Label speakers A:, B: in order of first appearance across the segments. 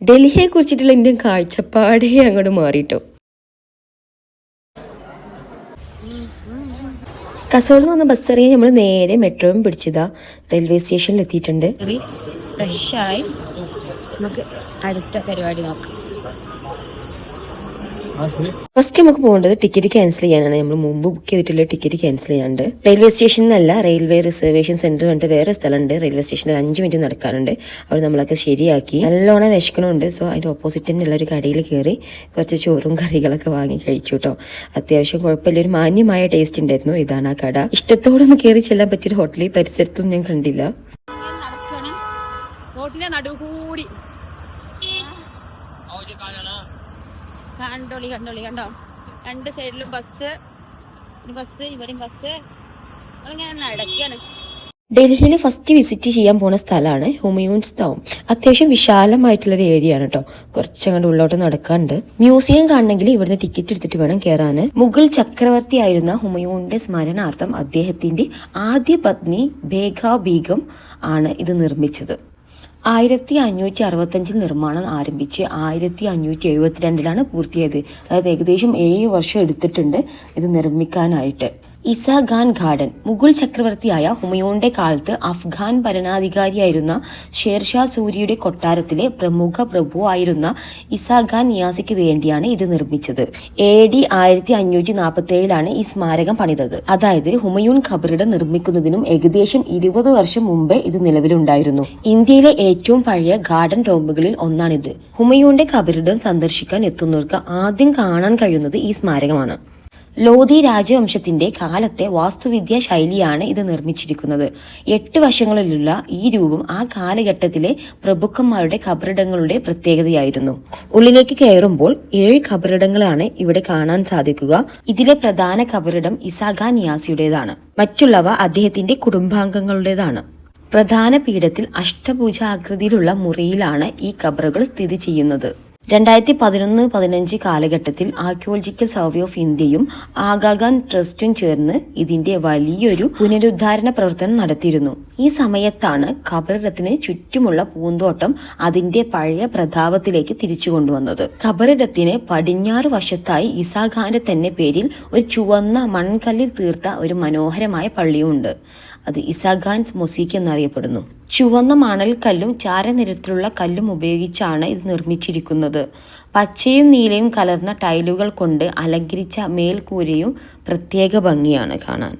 A: ഡൽഹിയെ കുറിച്ചിട്ടുള്ള ഇന്ത്യൻ കാഴ്ചപ്പാടേ അങ്ങോട്ട് മാറിട്ടോ. കസോളിൽ നിന്ന് ബസ് ഇറങ്ങി നമ്മൾ നേരെ മെട്രോയും പിടിച്ചതാ റെയിൽവേ സ്റ്റേഷനിൽ എത്തിയിട്ടുണ്ട്.
B: ഫ്രഷായി നമുക്ക് അടുത്ത പരിപാടി നോക്കാം.
A: ഫസ്റ്റ് നമുക്ക് പോകേണ്ടത് ടിക്കറ്റ് ക്യാൻസൽ ചെയ്യാനാണ്. നമ്മൾ മുമ്പ് ബുക്ക് ചെയ്തിട്ടുള്ള ടിക്കറ്റ് ക്യാൻസൽ ചെയ്യാണ്ട് റെയിൽവേ സ്റ്റേഷനിൽ നിന്നല്ല, റെയിൽവേ റിസർവേഷൻ സെന്റർ കണ്ടിട്ട് വേറെ സ്ഥലമുണ്ട്. റെയിൽവേ സ്റ്റേഷനിൽ 5 മിനിറ്റ് നടക്കാനുണ്ട്. അവിടെ നമ്മളൊക്കെ ശരിയാക്കി. നല്ലോണം വിശക്കണമുണ്ട്. സോ അതിൻ്റെ ഓപ്പോസിറ്റ് തന്നെ ഉള്ള ഒരു കടയിൽ കയറി കുറച്ച് ചോറും കറികളൊക്കെ വാങ്ങി കഴിച്ചു കേട്ടോ. അത്യാവശ്യം കുഴപ്പമില്ല, ഒരു മാന്യമായ ടേസ്റ്റ് ഉണ്ടായിരുന്നു. ഇതാണ് ആ കട. ഇഷ്ടത്തോടൊന്ന് കയറി ചെല്ലാൻ പറ്റിയൊരു ഹോട്ടലിൽ പരിസരത്തൊന്നും ഞാൻ കണ്ടില്ല.
B: കണ്ടോളി കണ്ടോ, രണ്ട് സൈഡിലും ബസ് ഇവിടെയും ബസ്. ഇങ്ങനെ നടക്കാണ്.
A: ഡൽഹിയിൽ ഫസ്റ്റ് വിസിറ്റ് ചെയ്യാൻ പോണ സ്ഥലമാണ് ഹുമയൂൺസ് ടോംബ്. അത്യാവശ്യം വിശാലമായിട്ടുള്ളൊരു ഏരിയ ആണ് കേട്ടോ. കുറച്ചങ്ങോട്ട് ഉള്ളോട്ട് നടക്കാനുണ്ട്. മ്യൂസിയം കാണണമെങ്കിൽ ഇവിടുന്ന് ടിക്കറ്റ് എടുത്തിട്ട് വേണം കയറാൻ. മുഗൾ ചക്രവർത്തി ആയിരുന്ന ഹുമയൂണിന്റെ സ്മരണാർത്ഥം അദ്ദേഹത്തിന്റെ ആദ്യ പത്നി ബീഗം ആണ് ഇത് നിർമ്മിച്ചത്. 1565 നിർമ്മാണം ആരംഭിച്ച് 1572 പൂർത്തിയായത്. അതായത് ഏകദേശം 7 വർഷം എടുത്തിട്ടുണ്ട് ഇത് നിർമ്മിക്കാനായിട്ട്. ഇസാ ഖാൻ ഗാർഡൻ മുഗൾ ചക്രവർത്തിയായ ഹുമയൂണിന്റെ കാലത്ത് അഫ്ഗാൻ ഭരണാധികാരിയായിരുന്ന ഷേർഷാ സൂരിയുടെ കൊട്ടാരത്തിലെ പ്രമുഖ പ്രഭു ആയിരുന്ന ഇസാ ഖാൻ നിയാസിക്ക് വേണ്ടിയാണ് ഇത് നിർമ്മിച്ചത്. AD 1547 ഈ സ്മാരകം പണിതത്. അതായത് ഹുമയൂൺ ഖബറിടം നിർമ്മിക്കുന്നതിനും ഏകദേശം 20 വർഷം മുമ്പേ ഇത് നിലവിലുണ്ടായിരുന്നു. ഇന്ത്യയിലെ ഏറ്റവും പഴയ ഗാർഡൻ ടോംബുകളിൽ ഒന്നാണിത്. ഹുമയൂണിന്റെ ഖബറിടം സന്ദർശിക്കാൻ എത്തുന്നവർക്ക് ആദ്യം കാണാൻ കഴിയുന്നത് ഈ സ്മാരകമാണ്. ലോധി രാജവംശത്തിന്റെ കാലത്തെ വാസ്തുവിദ്യാ ശൈലിയാണ് ഇത് നിർമ്മിച്ചിരിക്കുന്നത്. 8 വശങ്ങളിലുള്ള ഈ രൂപം ആ കാലഘട്ടത്തിലെ പ്രഭുക്കന്മാരുടെ ഖബറിടങ്ങളുടെ പ്രത്യേകതയായിരുന്നു. ഉള്ളിലേക്ക് കയറുമ്പോൾ 7 ഖബറിടങ്ങളാണ് ഇവിടെ കാണാൻ സാധിക്കുക. ഇതിലെ പ്രധാന ഖബറിടം ഇസാ ഖാൻ നിയാസിയുടേതാണ്. മറ്റുള്ളവ അദ്ദേഹത്തിന്റെ കുടുംബാംഗങ്ങളുടേതാണ്. പ്രധാന പീഠത്തിൽ അഷ്ടഭുജ ആകൃതിയിലുള്ള മുറിയിലാണ് ഈ ഖബറുകൾ സ്ഥിതി ചെയ്യുന്നത്. 2011-15 കാലഘട്ടത്തിൽ ആർക്കിയോളജിക്കൽ സർവേ ഓഫ് ഇന്ത്യയും ആഗാഖാൻ ട്രസ്റ്റും ചേർന്ന് ഇതിന്റെ വലിയൊരു പുനരുദ്ധാരണ പ്രവർത്തനം നടത്തിയിരുന്നു. ഈ സമയത്താണ് ഖബറിടത്തിന് ചുറ്റുമുള്ള പൂന്തോട്ടം അതിന്റെ പഴയ പ്രതാപത്തിലേക്ക് തിരിച്ചു കൊണ്ടുവന്നത്. ഖബറിടത്തിന് പടിഞ്ഞാറ് വശത്തായി ഇസാ ഖാന്റെ തന്നെ പേരിൽ ഒരു ചുവന്ന മൺകല്ലിൽ തീർത്ത ഒരു മനോഹരമായ പള്ളിയും ഉണ്ട്. അത് ഇസാ ഖാൻസ് മൊസീക്ക് എന്നറിയപ്പെടുന്നു. ചുവന്ന മണൽക്കല്ലും ചാരനിറത്തിലുള്ള കല്ലും ഉപയോഗിച്ചാണ് ഇത് നിർമ്മിച്ചിരിക്കുന്നത്. പച്ചയും നീലയും കലർന്ന ടൈലുകൾ കൊണ്ട് അലങ്കരിച്ച മേൽക്കൂരയും പ്രത്യേക ഭംഗിയാണ് കാണാൻ.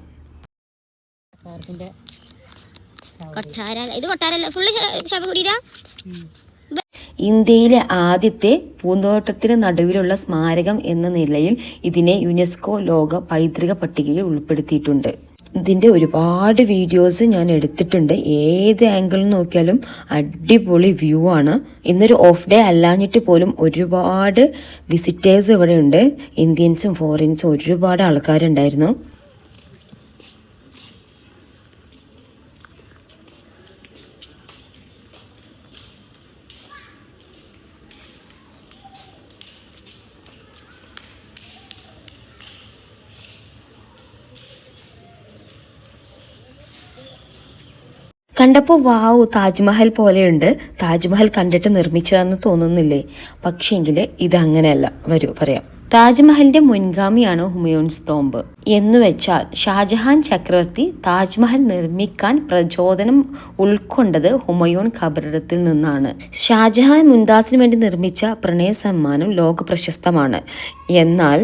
A: ഇന്ത്യയിലെ ആദ്യത്തെ പൂന്തോട്ടത്തിന് നടുവിലുള്ള സ്മാരകം എന്ന നിലയിൽ ഇതിനെ യുനെസ്കോ ലോക പൈതൃക പട്ടികയിൽ ഉൾപ്പെടുത്തിയിട്ടുണ്ട്. ഇതിൻ്റെ ഒരുപാട് വീഡിയോസ് ഞാൻ എടുത്തിട്ടുണ്ട്. ഏത് ആംഗിളിൽ നോക്കിയാലും അടിപൊളി വ്യൂ ആണ്. ഇന്നൊരു ഓഫ് ഡേ അല്ലാഞ്ഞിട്ട് പോലും ഒരുപാട് വിസിറ്റേഴ്സ് ഇവിടെ ഉണ്ട്. ഇന്ത്യൻസും ഫോറിൻസും ഒരുപാട് ആൾക്കാരുണ്ടായിരുന്നു. കണ്ടപ്പോൾ വാവ്, താജ്മഹൽ പോലെയുണ്ട്. താജ്മഹൽ കണ്ടിട്ട് നിർമ്മിച്ചതാണെന്ന് തോന്നുന്നില്ലേ? പക്ഷേങ്കിൽ ഇത് അങ്ങനെയല്ല. വരൂ പറയാം. താജ്മഹലിന്റെ മുൻഗാമിയാണ് ഹുമയൂൺസ് ടോംബ്. എന്നുവെച്ചാൽ ഷാജഹാൻ ചക്രവർത്തി താജ്മഹൽ നിർമ്മിക്കാൻ പ്രചോദനം ഉൾക്കൊണ്ടത് ഹുമയൂൺ ഖബറിടത്തിൽ നിന്നാണ്. ഷാജഹാൻ മുംതാസിന് വേണ്ടി നിർമ്മിച്ച പ്രണയ സമ്മാനം ലോക പ്രശസ്തമാണ്. എന്നാൽ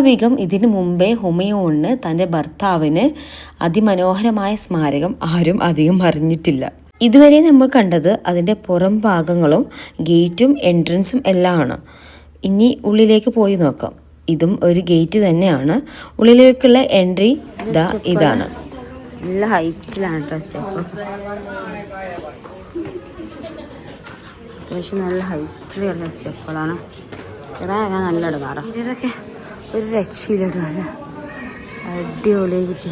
A: ബീഗം ഇതിനു മുമ്പേ ഹുമയൂണിന് തന്റെ ഭർത്താവിന് അതിമനോഹരമായ സ്മാരകം ആരും അധികം അറിഞ്ഞിട്ടില്ല. ഇതുവരെ നമ്മൾ കണ്ടത് അതിന്റെ പുറം ഭാഗങ്ങളും ഗേറ്റും എൻട്രൻസും എല്ലാം ആണ്. ഇനി ഉള്ളിലേക്ക് പോയി നോക്കാം. ഇതും ഒരു ഗേറ്റ് തന്നെയാണ്. ഉള്ളിലേക്കുള്ള എൻട്രി ഇതാണ്.
B: നല്ല ഹൈറ്റിലാണ് സ്റ്റെപ്പ്. അത്യാവശ്യം നല്ല ഹൈറ്റിലുള്ള സ്റ്റെപ്പുകളാണ്. ഇറങ്ങാൻ നല്ല ഇടങ്ങാറാ. ഇവരൊക്കെ ഒരു രക്ഷയിലിടുക. അടിപൊളിയായിട്ട്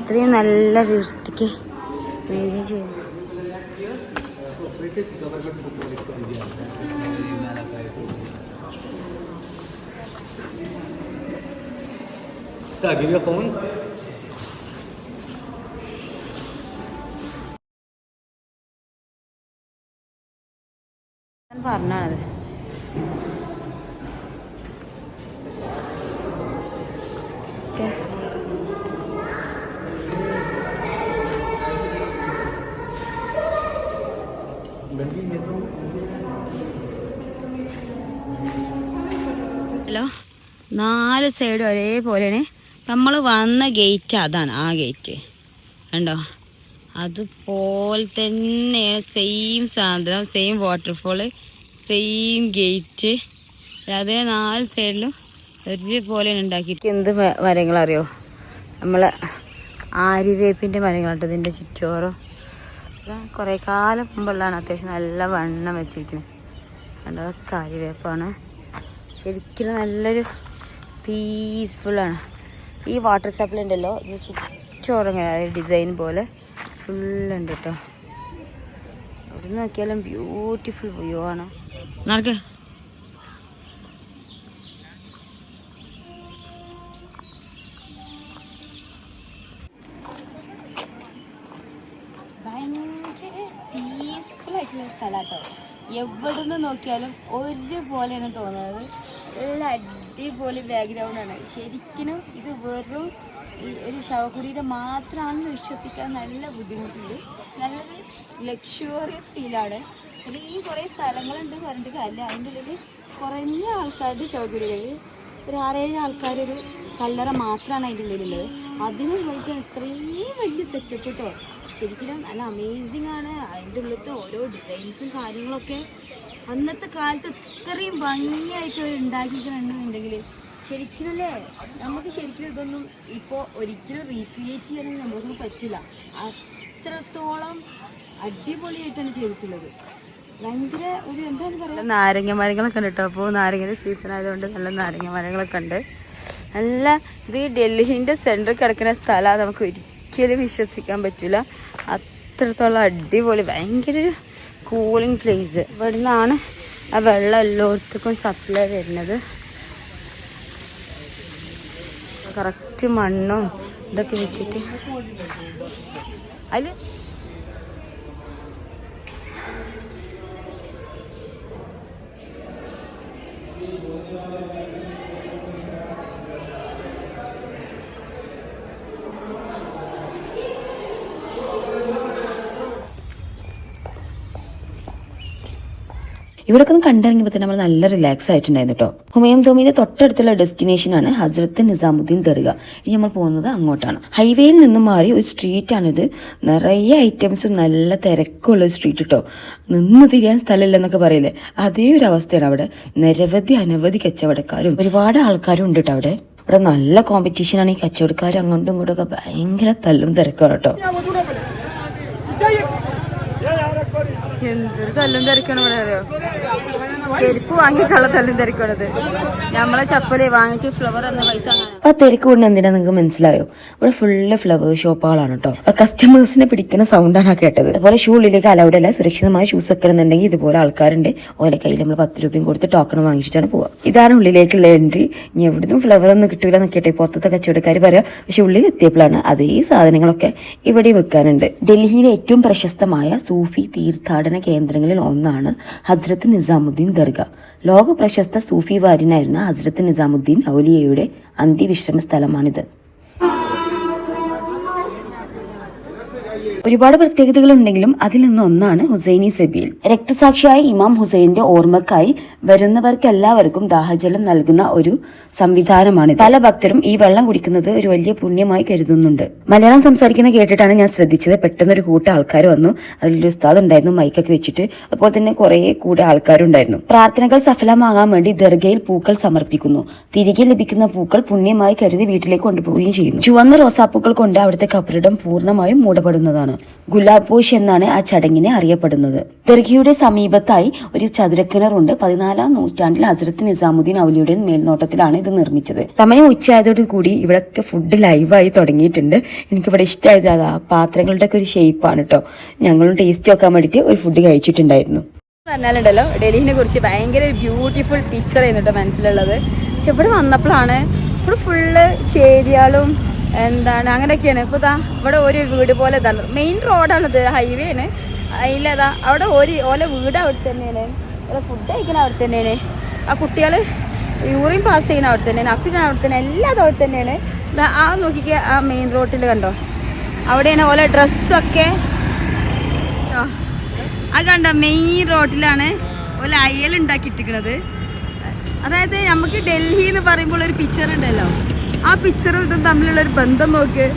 B: ഇത്രയും നല്ല വൃത്തിക്ക് ചെയ്യുന്നു.
C: Sir, give your phone.
B: പറഞ്ഞാണത്. ഹലോ, 4 സൈഡും ഒരേപോലെയാണ്. നമ്മൾ വന്ന ഗേറ്റ് അതാണ്, ആ ഗേറ്റ് കണ്ടോ, അതുപോലെ തന്നെയാണ്. സെയിം സാധനം, സെയിം വാട്ടർഫോള്, സെയിം ഗേറ്റ്. അതേ 4 സൈഡിലും ഒരേപോലെയാണ് ഉണ്ടാക്കിയിട്ട്. എന്ത് മരങ്ങളറിയോ, നമ്മളെ ആര്യവേപ്പിൻ്റെ മരങ്ങളാട്ടോ ഇതിൻ്റെ ചുറ്റോറും. കുറേ കാലം മുമ്പുള്ളതാണ്, അത്യാവശ്യം നല്ല വണ്ണം വെച്ചിരിക്കുന്നത്. കണ്ടോ, അതൊക്കെ ആര്യവേപ്പാണ്. ശരിക്കും നല്ലൊരു പീസ്ഫുള്ളാണ്. ഈ വാട്ടർ സപ്ലൈ ഉണ്ടല്ലോ, ഇത് ചുറ്റോറും ഡിസൈൻ പോലെ ഫുള്ളുണ്ട് കേട്ടോ. അവിടെ നിന്ന് നോക്കിയാലും ബ്യൂട്ടിഫുൾ വ്യൂ ആണ്. നടക്ക്. ഭയങ്കര പീസ്ഫുൾ ആയിട്ടുള്ള സ്ഥലം കേട്ടോ. എവിടെ നിന്ന് നോക്കിയാലും ഒരുപോലെയാണ് തോന്നുന്നത്. നല്ല അടിപൊളി ബാക്ക്ഗ്രൗണ്ടാണ്. ശരിക്കും ഇത് വെറും ഒരു ശവകുടീരം മാത്രമാണെന്ന് വിശ്വസിക്കാൻ നല്ല ബുദ്ധിമുട്ടുണ്ട്. നല്ലൊരു ലക്ഷറിയസ് ഫീലാണ്. ഈ കുറേ സ്ഥലങ്ങളുണ്ട് പറഞ്ഞിട്ട് കാര്യമില്ല. അതിൻ്റെ ഉള്ളിൽ കുറഞ്ഞ ആൾക്കാരുടെ ശവകുടീരങ്ങൾ, ഒരു 6-7 ആൾക്കാരൊരു കല്ലറ മാത്രമാണ് അതിൻ്റെ ഉള്ളിലുള്ളത്. അതിന് പോയിട്ട് ഇത്രയും വലിയ സെറ്റപ്പ് കേട്ടോ. ശരിക്കും നല്ല അമേസിങ് ആണ്. അതിൻ്റെ ഉള്ളിലത്തെ ഓരോ ഡിസൈൻസും കാര്യങ്ങളൊക്കെ അന്നത്തെ കാലത്ത് ഇത്രയും ഭംഗിയായിട്ട് ഉണ്ടാക്കിയിട്ടുണ്ടെന്നുണ്ടെങ്കിൽ ശരിക്കും അല്ലേ, നമുക്ക് ശരിക്കും ഇതൊന്നും ഇപ്പോൾ ഒരിക്കലും റീക്രിയേറ്റ് ചെയ്യാനൊന്നും നമുക്കൊന്നും പറ്റില്ല. അത്രത്തോളം അടിപൊളിയായിട്ടാണ് ചെയ്തിട്ടുള്ളത്. ഭയങ്കര ഒരു എന്താണ് പറയുക, നാരങ്ങ മരങ്ങളൊക്കെ ഉണ്ട് കേട്ടോ. അപ്പോൾ നാരങ്ങയുടെ സീസൺ ആയതുകൊണ്ട് നല്ല നാരങ്ങ മരങ്ങളൊക്കെ ഉണ്ട്. നല്ല ഇത് ഡൽഹിൻ്റെ സെൻറ്ററിൽ കിടക്കുന്ന സ്ഥലമാണ്. നമുക്ക് ഒരിക്കലും വിശ്വസിക്കാൻ പറ്റില്ല. അത്രത്തോളം അടിപൊളി, ഭയങ്കര ഒരു കൂളിംഗ് പ്ലേസ്. ഇവിടെ നിന്നാണ് ആ വെള്ളം എല്ലായിടത്തേക്കും സപ്ലൈ വരുന്നത്. കറക്റ്റ് മണ്ണും ഇതൊക്കെ വെച്ചിട്ട് അതിൽ
A: ഇവിടെയൊക്കെ ഒന്ന് കണ്ടിറങ്ങിയപ്പോൾ തന്നെ നമ്മൾ നല്ല റിലാക്സ് ആയിട്ടുണ്ടായിരുന്നു കേട്ടോ. ഹുമയൂൺ ടോമിന്റെ തൊട്ടടുത്തുള്ള ഡെസ്റ്റിനേഷൻ ആണ് ഹസ്രത്ത് നിസാമുദ്ദീൻ ദർഗ. ഇനി നമ്മൾ പോകുന്നത് അങ്ങോട്ടാണ്. ഹൈവേയിൽ നിന്നും മാറി ഒരു സ്ട്രീറ്റ് ആണിത്. നിറയെ ഐറ്റംസും നല്ല തിരക്കുള്ള സ്ട്രീറ്റ് കേട്ടോ. നിന്ന് തിരിയാൻ സ്ഥലമില്ലെന്നൊക്കെ പറയില്ലേ, അതേ ഒരു അവസ്ഥയാണ് അവിടെ. അനവധി കച്ചവടക്കാരും ഒരുപാട് ആൾക്കാരും ഉണ്ട് കേട്ടോ അവിടെ. ഇവിടെ നല്ല കോമ്പറ്റീഷനാണ്. ഈ കച്ചവടക്കാർ അങ്ങോട്ടും ഇങ്ങോട്ടും ഒക്കെ ഭയങ്കര തല്ലും തിരക്കാണ് കേട്ടോ.
B: എന്തൊരു തല്ലും തിരക്കണം ഇവിടെ അറിയോ. ചെരുപ്പ് വാങ്ങിയിട്ടുള്ള തല്ലും തിരക്കണത്. നമ്മളെ ചപ്പല് വാങ്ങിച്ച് ഫ്ലവർ എന്ന പൈസ.
A: ആ തിരക്ക് കൊണ്ട് എന്തിനാ നിങ്ങൾക്ക് മനസ്സിലായോ? ഇവിടെ ഫുള്ള് ഫ്ലവർ ഷോപ്പുകളാണ് കേട്ടോ. കസ്റ്റമേഴ്സിനെ പിടിക്കുന്ന സൗണ്ടാണ് കേട്ടത്. അതുപോലെ ഷൂ ഉള്ളിലേക്ക് അലൗഡ് അല്ല. സുരക്ഷിതമായ ഷൂസ് വെക്കണമെന്നുണ്ടെങ്കിൽ ഇതുപോലെ ആൾക്കാരുണ്ട്. ഓരോ കയ്യിൽ നമ്മൾ 10 രൂപയും കൊടുത്ത് ടോക്കൺ വാങ്ങിച്ചിട്ടാണ് പോവുക. ഇതാണ് ഉള്ളിലേക്കുള്ള എൻട്രി. ഇനി എവിടുന്നും ഫ്ലവർ ഒന്നും കിട്ടൂല എന്നൊക്കെ പുറത്തത്തെ കച്ചവടക്കാർ പറയാം. പക്ഷെ ഉള്ളിൽ എത്തിയപ്പോഴാണ് അതേ സാധനങ്ങളൊക്കെ ഇവിടെ വെക്കാനുണ്ട്. ഡൽഹിയിലെ ഏറ്റവും പ്രശസ്തമായ സൂഫി തീർത്ഥാടന കേന്ദ്രങ്ങളിൽ ഒന്നാണ് ഹസ്രത്ത് നിസാമുദ്ദീൻ ദർഗ. ലോക പ്രശസ്ത സൂഫി വാര്യനായിരുന്ന ഹസ്രത്ത് നിസാമുദ്ദീൻ ഔലിയയുടെ അന്ത്യവിശ്രമ സ്ഥലമാണിത്. ഒരുപാട് പ്രത്യേകതകൾ ഉണ്ടെങ്കിലും അതിൽ നിന്നൊന്നാണ് ഹുസൈനി സബീൽ. രക്തസാക്ഷിയായ ഇമാം ഹുസൈന്റെ ഓർമ്മക്കായി വരുന്നവർക്കെല്ലാവർക്കും ദാഹജലം നൽകുന്ന ഒരു സംവിധാനമാണ്. പല ഭക്തരും ഈ വെള്ളം കുടിക്കുന്നത് ഒരു വലിയ പുണ്യമായി കരുതുന്നുണ്ട്. മലയാളം സംസാരിക്കുന്ന കേട്ടിട്ടാണ് ഞാൻ ശ്രദ്ധിച്ചത്. പെട്ടെന്ന് ഒരു കൂട്ടം ആൾക്കാർ വന്നു. അതിലൊരു ഉസ്താദ് ഉണ്ടായിരുന്നു, മൈക്കൊക്കെ വെച്ചിട്ട്. അതുപോലെ തന്നെ കുറെ കൂടെ ആൾക്കാരുണ്ടായിരുന്നു. പ്രാർത്ഥനകൾ സഫലമാകാൻ വേണ്ടി ദർഗയിൽ പൂക്കൾ സമർപ്പിക്കുന്നു. തിരികെ ലഭിക്കുന്ന പൂക്കൾ പുണ്യമായി കരുതി വീട്ടിലേക്ക് കൊണ്ടുപോവുകയും ചെയ്യുന്നു. ചുവന്ന റോസാപ്പൂക്കൾ കൊണ്ട് അവിടുത്തെ കബറിടം പൂർണ്ണമായും മൂടപ്പെടുന്നതാണ്. ഗുലാബ് പോഷ് എന്നാണ് ആ ചടങ്ങിനെ അറിയപ്പെടുന്നത്. ദർഗയുടെ സമീപത്തായി ഒരു ചതുരക്കിണറുണ്ട്. 14-ാം നൂറ്റാണ്ടിൽ ഹസ്രത്ത് നിസാമുദ്ദീൻ ഔലിയുടെ മേൽനോട്ടത്തിലാണ് ഇത് നിർമ്മിച്ചത്. സമയം ഉച്ചയായതോടു കൂടി ഇവിടെയൊക്കെ ഫുഡ് ലൈവായി തുടങ്ങിയിട്ടുണ്ട്. എനിക്കിവിടെ ഇഷ്ടമായത് അതാ പാത്രങ്ങളുടെ ഒക്കെ ഒരു ഷേപ്പാണ് കേട്ടോ. ഞങ്ങളും ടേസ്റ്റ് നോക്കാൻ വേണ്ടിയിട്ട് ഒരു ഫുഡ് കഴിച്ചിട്ടുണ്ടായിരുന്നു.
B: പറഞ്ഞാലുണ്ടല്ലോ, ഡൽഹിനെ കുറിച്ച് ഭയങ്കര ബ്യൂട്ടിഫുൾ പിക്ചർ ആയിരുന്നു മനസ്സിലുള്ളത്. പക്ഷെ ഇവിടെ വന്നപ്പോഴാണ് ഇവിടെ ഫുള്ള് ചേരിയാളും എന്താണ് അങ്ങനെയൊക്കെയാണ്. ഇപ്പോൾ ഇതാ ഇവിടെ ഒരു വീട് പോലെ ഇതാണ്. മെയിൻ റോഡാണിത്, ഹൈവേ ആണ്. അതിലതാ അവിടെ ഓല വീട് അവിടെ തന്നെയാണ്. ഫുഡ് കഴിക്കണ അവിടെ തന്നെയാണ്. ആ കുട്ടികൾ യൂറിൻ പാസ് ചെയ്യുന്ന അവിടെ തന്നെയാണ്, അപ്പിക്കാൻ അവിടെ തന്നെ, എല്ലാതും അവിടെ തന്നെയാണ്. ആ നോക്കിക്കുക, ആ മെയിൻ റോഡിൽ കണ്ടോ, അവിടെയാണ് ഓരോ ഡ്രസ്സൊക്കെ. അത് കണ്ടോ, മെയിൻ റോഡിലാണ് ഓല അയലുണ്ടാക്കിയിട്ടിരിക്കുന്നത്. അതായത് നമുക്ക് ഡൽഹി എന്ന് പറയുമ്പോൾ ഒരു പിക്ചർ ഉണ്ടല്ലോ, ആ പിക്ചറും ഇതും തമ്മിലുള്ളൊരു ബന്ധം നോക്ക്.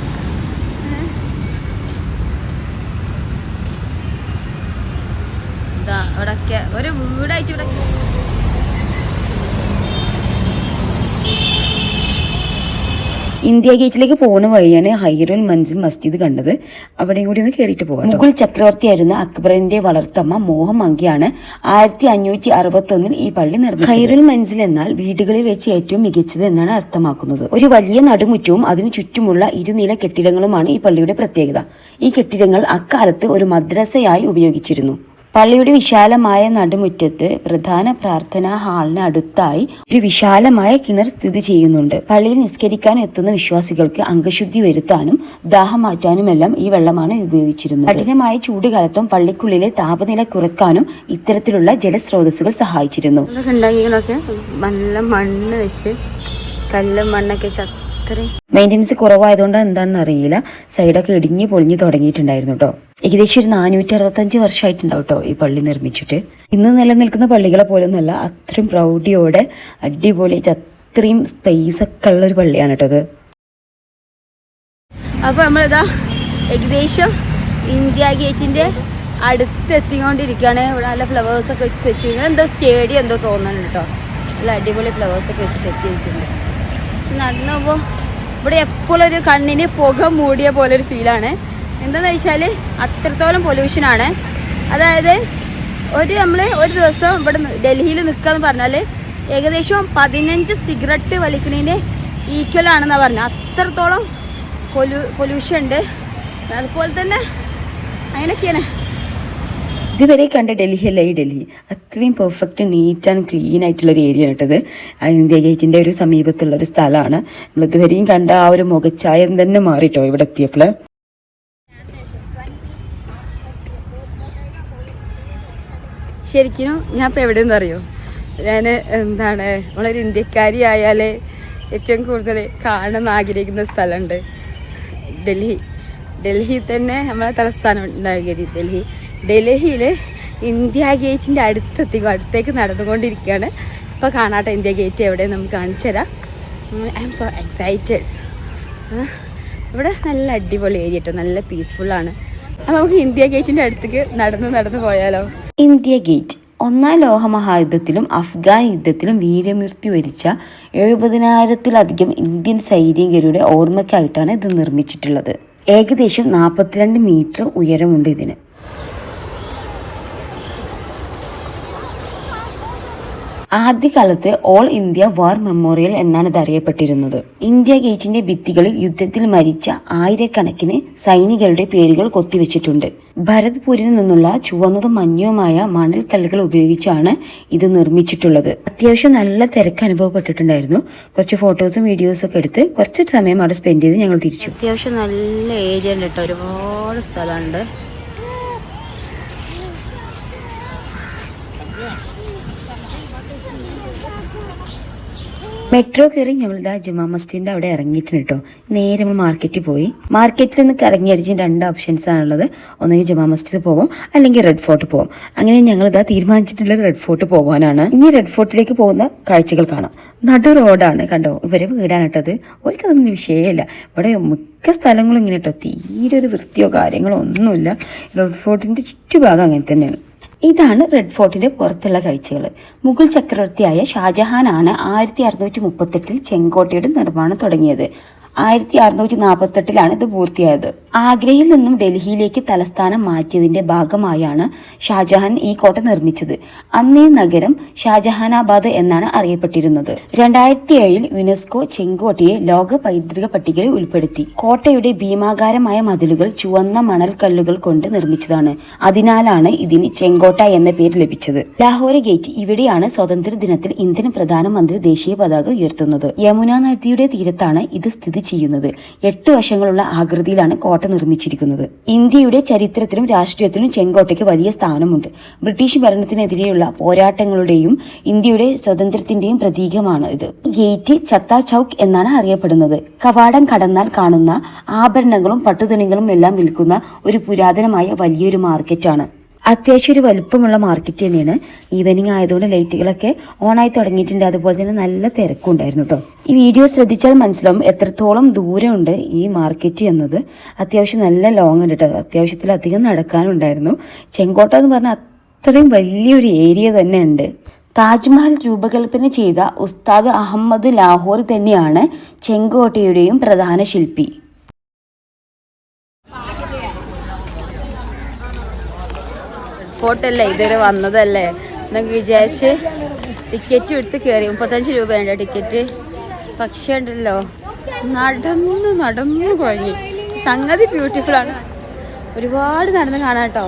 B: ഇതാ ഇവിടൊക്കെ ഒരു വീടായിട്ട് ഇവിടെ.
A: ഇന്ത്യ ഗേറ്റിലേക്ക് പോകുന്ന വഴിയാണ് ഹൈറുൽ മൻസിൽ മസ്ജിദ് കണ്ടത്. അവിടെയും കൂടി ഒന്ന് കയറിയിട്ട് പോകാം. മുഗൾ ചക്രവർത്തിയായിരുന്ന അക്ബറിന്റെ വളർത്തമ്മ മോഹമങ്കിയാണ് 1561 ഈ പള്ളി നിർമ്മിച്ചത്. ഹൈറുൽ മൻസിൽ എന്നാൽ വീടുകളിൽ വെച്ച് ഏറ്റവും മികച്ചത് എന്നാണ് അർത്ഥമാക്കുന്നത്. ഒരു വലിയ നടുമുറ്റവും അതിനു ചുറ്റുമുള്ള ഇരുനില കെട്ടിടങ്ങളുമാണ് ഈ പള്ളിയുടെ പ്രത്യേകത. ഈ കെട്ടിടങ്ങൾ അക്കാലത്ത് ഒരു മദ്രസയായി ഉപയോഗിച്ചിരുന്നു. പള്ളിയുടെ വിശാലമായ നടുമുറ്റത്ത് പ്രധാന പ്രാർത്ഥനാ ഹാളിന് അടുത്തായി ഒരു വിശാലമായ കിണർ സ്ഥിതി ചെയ്യുന്നുണ്ട്. പള്ളിയിൽ നിസ്കരിക്കാൻ എത്തുന്ന വിശ്വാസികൾക്ക് അംഗശുദ്ധി വരുത്താനും ദാഹം മാറ്റാനുമെല്ലാം ഈ വെള്ളമാണ് ഉപയോഗിച്ചിരുന്നത്. കഠിനമായ ചൂടുകാലത്തും പള്ളിക്കുള്ളിലെ താപനില കുറയ്ക്കാനും ഇത്തരത്തിലുള്ള ജലസ്രോതസ്സുകൾ സഹായിച്ചിരുന്നു.
B: നല്ല മണ്ണ് വെച്ച് കല്ലും മണ്ണൊക്കെ
A: മെയിൻ്റനൻസ് കുറവായതുകൊണ്ട് എന്താണെന്ന് അറിയില്ല, സൈഡൊക്കെ ഇടിഞ്ഞു പൊളിഞ്ഞു തുടങ്ങിയിട്ടുണ്ടായിരുന്നു കേട്ടോ. ഏകദേശം ഒരു 465 വർഷമായിട്ടുണ്ടാവും കേട്ടോ ഈ പള്ളി നിർമ്മിച്ചിട്ട്. ഇന്ന് നിലനിൽക്കുന്ന പള്ളികളെ പോലൊന്നുമല്ല, അത്രയും പ്രൗഢിയോടെ അടിപൊളിയായിട്ട് അത്രയും സ്പേസ് ഒക്കെ ഉള്ള ഒരു പള്ളിയാണ് കേട്ടോ അത്.
B: അപ്പോൾ നമ്മളിതാ ഏകദേശം ഇന്ത്യ ഗേറ്റിന്റെ അടുത്ത് എത്തിക്കൊണ്ടിരിക്കുകയാണ്. ഇവിടെ നല്ല ഫ്ലവേഴ്സൊക്കെ വെച്ച് സെറ്റ് ചെയ്യുന്നത്, എന്തോ സ്റ്റേഡിയം എന്തോ തോന്നുന്നുണ്ട് കേട്ടോ. നല്ല അടിപൊളി ഫ്ലവേഴ്സൊക്കെ വെച്ച് സെറ്റ് ചെയ്തിട്ടുണ്ട്. നടന്നു പോകുമ്പോൾ ഇവിടെ എപ്പോഴും ഒരു കണ്ണിന് പുക മൂടിയ പോലെ ഒരു ഫീലാണ്. എന്താണെന്ന് വെച്ചാൽ അത്രത്തോളം പൊല്യൂഷനാണ്. അതായത് നമ്മൾ ഒരു ദിവസം ഇവിടെ ഡൽഹിയിൽ നിൽക്കുകയെന്ന് പറഞ്ഞാൽ ഏകദേശം 15 സിഗരറ്റ് വലിക്കുന്നതിന് ഈക്വൽ ആണെന്നാണ് പറഞ്ഞത്. അത്രത്തോളം പൊല്യൂഷൻ ഉണ്ട്. അതുപോലെ തന്നെ അങ്ങനെയൊക്കെയാണ്.
A: ഇതുവരെ കണ്ട ഡൽഹി അല്ല ഈ ഡൽഹി. അത്രയും പെർഫെക്റ്റ് നീറ്റ് ആൻഡ് ക്ലീൻ ആയിട്ടുള്ളൊരു ഏരിയ ആണ് കേട്ടത്. ഇന്ത്യ ഗേറ്റിൻ്റെ ഒരു സമീപത്തുള്ളൊരു സ്ഥലമാണ്. നമ്മളിതുവരെയും കണ്ട ആ ഒരു മുഖച്ഛായം തന്നെ മാറിട്ടോ ഇവിടെ എത്തിയപ്പോൾ.
B: ശരിക്കും ഞാൻ ഇപ്പോൾ എവിടെയെന്ന് അറിയോ, ഞാൻ നമ്മളൊരു ഇന്ത്യക്കാരി ആയാൽ ഏറ്റവും കൂടുതൽ കാണാൻ ആഗ്രഹിക്കുന്ന സ്ഥലമുണ്ട് ഡൽഹി. ഡൽഹി തന്നെ നമ്മളെ തലസ്ഥാനം ഉണ്ടാകിയത് ഡൽഹിയിൽ ഇന്ത്യ ഗേറ്റിൻ്റെ അടുത്തേക്ക് നടന്നുകൊണ്ടിരിക്കുകയാണ്. ഇപ്പോൾ കാണാട്ടെ ഇന്ത്യ ഗേറ്റ് എവിടെ നമുക്ക് കാണിച്ചു തരാം. I am so excited. ഇവിടെ നല്ല അടിപൊളി ഏരിയ കേട്ടോ, നല്ല പീസ്ഫുള്ളാണ്. അപ്പോൾ നമുക്ക് ഇന്ത്യ ഗേറ്റിൻ്റെ അടുത്തേക്ക് നടന്ന് പോയാലോ.
A: ഇന്ത്യ ഗേറ്റ് 1-ാം ലോകമഹായുദ്ധത്തിലും അഫ്ഗാൻ യുദ്ധത്തിലും വീരമൃത്യു വരിച്ച 70,000-ത്തിലധികം ഇന്ത്യൻ സൈനികരുടെ ഓർമ്മയ്ക്കായിട്ടാണ് ഇത് നിർമ്മിച്ചിട്ടുള്ളത്. ഏകദേശം 42 മീറ്റർ ഉയരമുണ്ട് ഇതിന്. ആദ്യകാലത്ത് ഓൾ ഇന്ത്യ വാർ മെമ്മോറിയൽ എന്നാണ് ഇത് അറിയപ്പെട്ടിരുന്നത്. ഇന്ത്യ ഗേറ്റിന്റെ ഭിത്തികളിൽ യുദ്ധത്തിൽ മരിച്ച ആയിരക്കണക്കിന് സൈനികരുടെ പേരുകൾ കൊത്തിവെച്ചിട്ടുണ്ട്. ഭരത്പൂരിൽ നിന്നുള്ള ചുവന്നതും മഞ്ഞയുമായ മണൽക്കല്ലുകൾ ഉപയോഗിച്ചാണ് ഇത് നിർമ്മിച്ചിട്ടുള്ളത്. അത്യാവശ്യം നല്ല തിരക്ക് അനുഭവപ്പെട്ടിട്ടുണ്ടായിരുന്നു. കുറച്ച് ഫോട്ടോസും വീഡിയോസും ഒക്കെ എടുത്ത് കുറച്ച് സമയം അവിടെ സ്പെൻഡ് ചെയ്ത് ഞങ്ങൾ തിരിച്ചു.
B: അത്യാവശ്യം നല്ല ഏരിയ ഉണ്ട് കേട്ടോ, ഒരുപാട് സ്ഥലമുണ്ട്.
A: മെട്രോ കയറി നമ്മളിതാ ജുമാ മസ്ജിദിന്റെ അവിടെ ഇറങ്ങിയിട്ടുണ്ട് കേട്ടോ. നേരെ നമ്മൾ മാർക്കറ്റിൽ പോയി. മാർക്കറ്റിൽ നിന്ന് കറങ്ങി അടിച്ച് 2 ഓപ്ഷൻസ് ആണുള്ളത്. ഒന്നെങ്കിൽ ജുമാ മസ്ജിദ് പോവാം, അല്ലെങ്കിൽ റെഡ് ഫോർട്ട് പോവാം. അങ്ങനെ ഞങ്ങളിതാ തീരുമാനിച്ചിട്ടുള്ളത് റെഡ് ഫോർട്ട് പോകാനാണ്. ഇനി റെഡ് ഫോർട്ടിലേക്ക് പോകുന്ന കാഴ്ചകൾ കാണാം. നടു റോഡാണ് കണ്ടോ, ഇവരെ വീടാണ് കേട്ടത്. ഒരിക്കലും വിഷയമില്ല. ഇവിടെ മിക്ക സ്ഥലങ്ങളും ഇങ്ങനെ കേട്ടോ, തീരെ ഒരു വൃത്തിയോ കാര്യങ്ങളോ ഒന്നുമില്ല. റെഡ് ഫോർട്ടിന്റെ ചുറ്റുഭാഗം അങ്ങനെ തന്നെയാണ്. ഇതാണ് റെഡ് ഫോർട്ടിന്റെ പുറത്തുള്ള കാഴ്ചകൾ. മുഗൾ ചക്രവർത്തിയായ ഷാജഹാനാണ് 1638 ചെങ്കോട്ടയുടെ നിർമ്മാണം തുടങ്ങിയത്. 1648 ഇത് പൂർത്തിയായത്. ആഗ്രയിൽ നിന്നും ഡൽഹിയിലേക്ക് തലസ്ഥാനം മാറ്റിയതിന്റെ ഭാഗമായാണ് ഷാജഹാൻ ഈ കോട്ട നിർമ്മിച്ചത്. അന്നേ നഗരം ഷാജഹാനാബാദ് എന്നാണ് അറിയപ്പെട്ടിരുന്നത്. 2007 യുനെസ്കോ ചെങ്കോട്ടയെ ലോക പൈതൃക പട്ടികയിൽ ഉൾപ്പെടുത്തി. കോട്ടയുടെ ഭീമാകാരമായ മതിലുകൾ ചുവന്ന മണൽക്കല്ലുകൾ കൊണ്ട് നിർമ്മിച്ചതാണ്. അതിനാലാണ് ഇതിന് ചെങ്കോട്ട എന്ന പേര് ലഭിച്ചത്. ലാഹോർ ഗേറ്റ്, ഇവിടെയാണ് സ്വാതന്ത്ര്യ ദിനത്തിൽ ഇന്ത്യൻ പ്രധാനമന്ത്രി ദേശീയ പതാക ഉയർത്തുന്നത്. യമുന നദിയുടെ തീരത്താണ് ഇത് സ്ഥിതി ചെയ്യുന്നത്. 8 വശങ്ങളുള്ള ആകൃതിയിലാണ് കോട്ട നിർമ്മിച്ചിരിക്കുന്നത്. ഇന്ത്യയുടെ ചരിത്രത്തിലും രാഷ്ട്രീയത്തിലും ചെങ്കോട്ടയ്ക്ക് വലിയ സ്ഥാനമുണ്ട്. ബ്രിട്ടീഷ് ഭരണത്തിനെതിരെയുള്ള പോരാട്ടങ്ങളുടെയും ഇന്ത്യയുടെ സ്വാതന്ത്ര്യത്തിന്റെയും പ്രതീകമാണ് ഇത്. ഗേറ്റ് ചത്ത ചൗക്ക് എന്നാണ് അറിയപ്പെടുന്നത്. കവാടം കടന്നാൽ കാണുന്ന ആഭരണങ്ങളും പട്ടുതുണികളും എല്ലാം വിൽക്കുന്ന ഒരു പുരാതനമായ വലിയൊരു മാർക്കറ്റാണ്. അത്യാവശ്യം ഒരു വലുപ്പമുള്ള മാർക്കറ്റ് തന്നെയാണ്. ഈവനിങ് ആയതുകൊണ്ട് ലൈറ്റുകളൊക്കെ ഓണായി തുടങ്ങിയിട്ടുണ്ട്. അതുപോലെ തന്നെ നല്ല തിരക്കും ഉണ്ടായിരുന്നു കേട്ടോ. ഈ വീഡിയോ ശ്രദ്ധിച്ചാൽ മനസ്സിലാവും എത്രത്തോളം ദൂരമുണ്ട് ഈ മാർക്കറ്റ് എന്നത്. അത്യാവശ്യം നല്ല ലോങ് ഉണ്ട് കേട്ടോ. അത്യാവശ്യത്തിലധികം നടക്കാനുണ്ടായിരുന്നു. ചെങ്കോട്ട എന്ന് പറഞ്ഞാൽ അത്രയും വലിയൊരു ഏരിയ തന്നെ ഉണ്ട്. താജ്മഹൽ രൂപകൽപ്പന ചെയ്ത ഉസ്താദ് അഹമ്മദ് ലാഹോറി തന്നെയാണ് ചെങ്കോട്ടയുടെയും പ്രധാന ശില്പി.
B: ഫോട്ടല്ലേ ഇതുവരെ വന്നതല്ലേ എന്നൊക്കെ വിചാരിച്ച് ടിക്കറ്റ് എടുത്ത് കയറി. 35 രൂപയുണ്ട് ടിക്കറ്റ്. പക്ഷേ ഉണ്ടല്ലോ നടന്നു കുഴങ്ങി. സംഗതി ബ്യൂട്ടിഫുൾ ആണ്. ഒരുപാട് നടന്ന് കാണാം കേട്ടോ.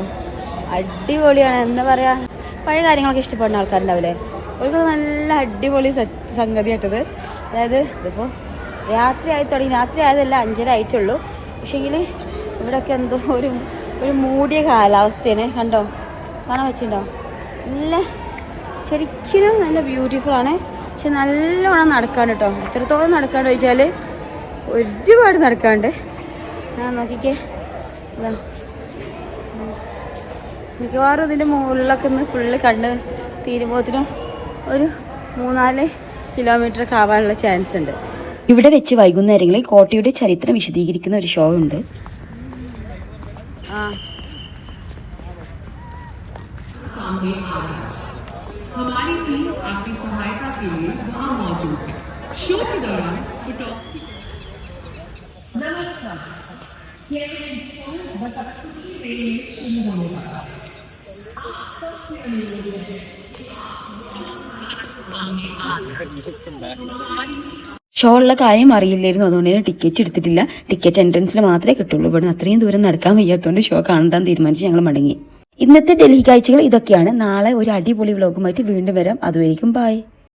B: അടിപൊളിയാണ്. എന്താ പറയുക, പഴയ കാര്യങ്ങളൊക്കെ ഇഷ്ടപ്പെടുന്ന ആൾക്കാരുണ്ടാവില്ലേ, അവർക്ക് നല്ല അടിപൊളി സംഗതി ആയിട്ടത്. അതായത് ഇതിപ്പോൾ രാത്രി ആയി തുടങ്ങി. രാത്രി ആയതല്ല, 5:30 ആയിട്ടുള്ളൂ. പക്ഷേങ്കിൽ ഇവിടെയൊക്കെ എന്തോ ഒരു മൂടിയ കാലാവസ്ഥയാണ്. കണ്ടോ, കാണാൻ വെച്ചിട്ടുണ്ടോ? നല്ല ശരിക്കും നല്ല ബ്യൂട്ടിഫുള്ളാണ്. പക്ഷെ നല്ലോണം നടക്കാണ്ട് കേട്ടോ. എത്രത്തോളം നടക്കാണ്ട് ചോദിച്ചാൽ ഒരുപാട് നടക്കാണ്ട്. നോക്കിക്കേ, ഇതാ മിക്കവാറും ഇതിൻ്റെ മുകളിലൊക്കെ ഒന്ന് ഫുള്ള് കണ്ട് തീരുമ്പോഴത്തിനും ഒരു 3-4 കിലോമീറ്റർ ആവാനുള്ള ചാൻസ് ഉണ്ട്.
A: ഇവിടെ വെച്ച് വൈകുന്നേരങ്ങളിൽ കോട്ടയുടെ ചരിത്രം വിശദീകരിക്കുന്ന ഒരു ഷോ ഉണ്ട്.
C: हमारी टीम आपकी सहायता के लिए वहां मौजूद है। शो के दौरान नमस्कार,
A: ഷോ ഉള്ള കാര്യം അറിയില്ലായിരുന്നു. അതുകൊണ്ട് തന്നെ ടിക്കറ്റ് എടുത്തിട്ടില്ല. ടിക്കറ്റ് എൻട്രൻസിൽ മാത്രമേ കിട്ടുള്ളൂ. ഇവിടെ അത്രയും ദൂരം നടക്കാൻ വയ്യാത്തതുകൊണ്ട് ഷോ കാണാൻ തീരുമാനിച്ച് ഞങ്ങൾ മടങ്ങി. ഇന്നത്തെ ഡൽഹി കാഴ്ചകൾ ഇതൊക്കെയാണ്. നാളെ ഒരു അടിപൊളി വ്ലോഗുമായിട്ട് വീണ്ടും വരാം. അതുവരെയും ബൈ.